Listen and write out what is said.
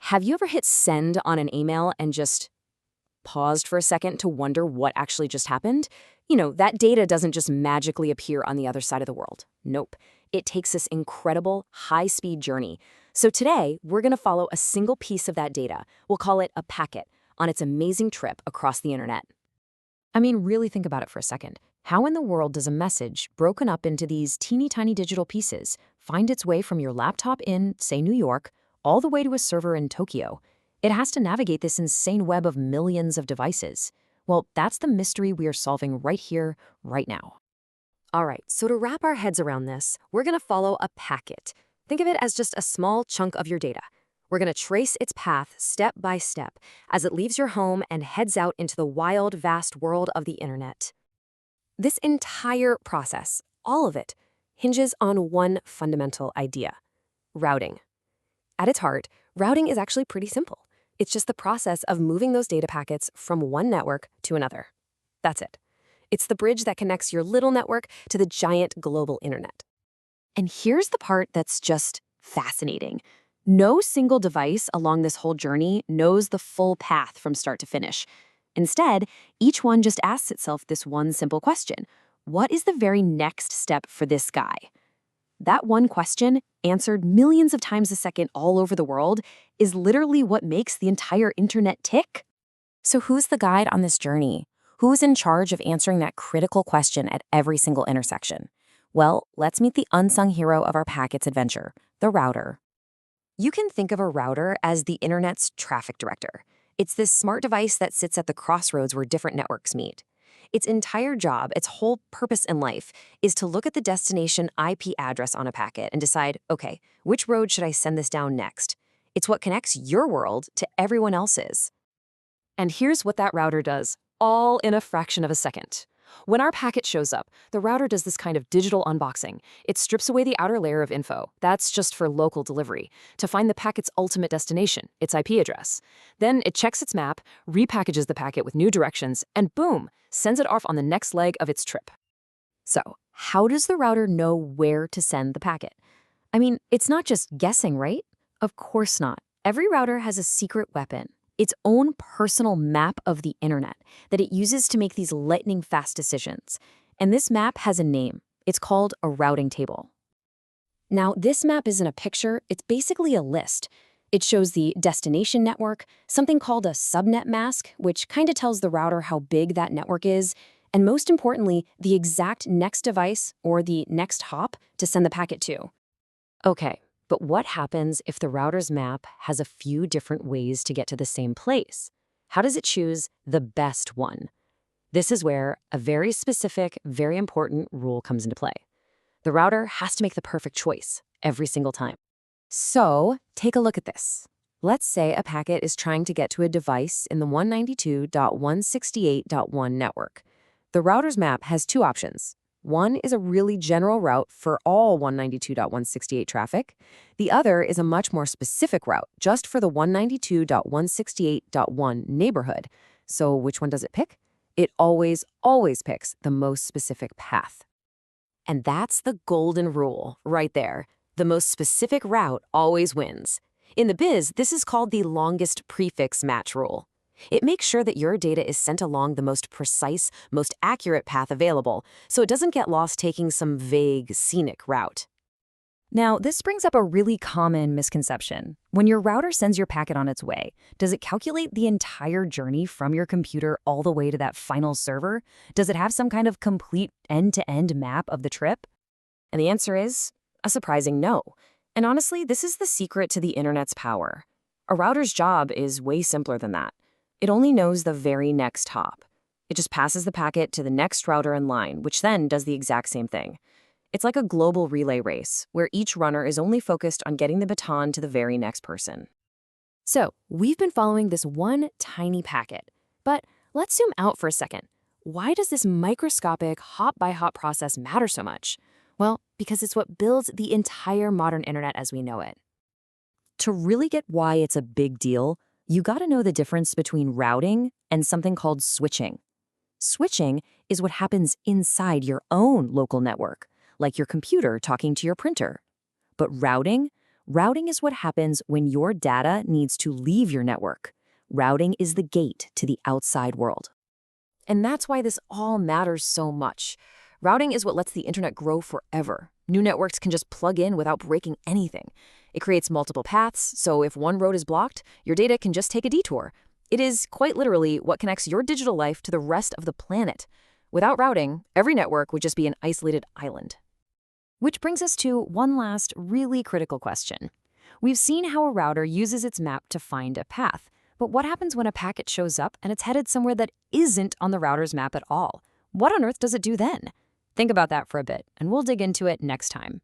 Have you ever hit send on an email and just paused for a second to wonder what actually just happened? That data doesn't just magically appear on the other side of the world. Nope. It takes this incredible, high-speed journey. So today, we're going to follow a single piece of that data. We'll call it a packet on its amazing trip across the internet. I mean, really think about it for a second. How in the world does a message, broken up into these teeny tiny digital pieces, find its way from your laptop in, say, New York, all the way to a server in Tokyo? It has to navigate this insane web of millions of devices. Well, that's the mystery we are solving right here, right now. All right, so to wrap our heads around this, we're going to follow a packet. Think of it as just a small chunk of your data. We're going to trace its path step by step as it leaves your home and heads out into the wild, vast world of the internet. This entire process, all of it, hinges on one fundamental idea: routing. At its heart, routing is actually pretty simple. It's just the process of moving those data packets from one network to another. That's it. It's the bridge that connects your little network to the giant global internet. And here's the part that's just fascinating. No single device along this whole journey knows the full path from start to finish. Instead, each one just asks itself this one simple question: what is the very next step for this guy? That one question, answered millions of times a second all over the world, is literally what makes the entire internet tick. So who's the guide on this journey? Who's in charge of answering that critical question at every single intersection? Well, let's meet the unsung hero of our packet's adventure, the router. You can think of a router as the internet's traffic director. It's this smart device that sits at the crossroads where different networks meet. Its entire job, its whole purpose in life, is to look at the destination IP address on a packet and decide, okay, which road should I send this down next? It's what connects your world to everyone else's. And here's what that router does, all in a fraction of a second. When our packet shows up, the router does this kind of digital unboxing. It strips away the outer layer of info. That's just for local delivery, to find the packet's ultimate destination, its IP address. Then it checks its map, repackages the packet with new directions, and boom, sends it off on the next leg of its trip. So, how does the router know where to send the packet? I mean, it's not just guessing, right? Of course not. Every router has a secret weapon, its own personal map of the internet that it uses to make these lightning-fast decisions. And this map has a name. It's called a routing table. Now, this map isn't a picture, it's basically a list. It shows the destination network, something called a subnet mask, which kind of tells the router how big that network is, and most importantly, the exact next device or the next hop to send the packet to. Okay. But what happens if the router's map has a few different ways to get to the same place? How does it choose the best one? This is where a very specific, very important rule comes into play. The router has to make the perfect choice every single time. So, take a look at this. Let's say a packet is trying to get to a device in the 192.168.1 network. The router's map has two options. One is a really general route for all 192.168 traffic. The other is a much more specific route, just for the 192.168.1 neighborhood. So which one does it pick? It always picks the most specific path. And that's the golden rule right there. The most specific route always wins. In the biz, this is called the longest prefix match rule. It makes sure that your data is sent along the most precise, most accurate path available, so it doesn't get lost taking some vague, scenic route. Now, this brings up a really common misconception. When your router sends your packet on its way, does it calculate the entire journey from your computer all the way to that final server? Does it have some kind of complete end-to-end map of the trip? And the answer is a surprising no. And honestly, this is the secret to the internet's power. A router's job is way simpler than that. It only knows the very next hop. It just passes the packet to the next router in line, which then does the exact same thing. It's like a global relay race, where each runner is only focused on getting the baton to the very next person. So, we've been following this one tiny packet. But let's zoom out for a second. Why does this microscopic, hop-by-hop process matter so much? Well, because it's what builds the entire modern internet as we know it. To really get why it's a big deal, you gotta know the difference between routing and something called switching. Switching is what happens inside your own local network, like your computer talking to your printer. But routing Routing is what happens when your data needs to leave your network. Routing is the gate to the outside world. And that's why this all matters so much. Routing is what lets the internet grow forever. New networks can just plug in without breaking anything. It creates multiple paths, so if one road is blocked, your data can just take a detour. It is, quite literally, what connects your digital life to the rest of the planet. Without routing, every network would just be an isolated island. Which brings us to one last really critical question. We've seen how a router uses its map to find a path, but what happens when a packet shows up and it's headed somewhere that isn't on the router's map at all? What on earth does it do then? Think about that for a bit, and we'll dig into it next time.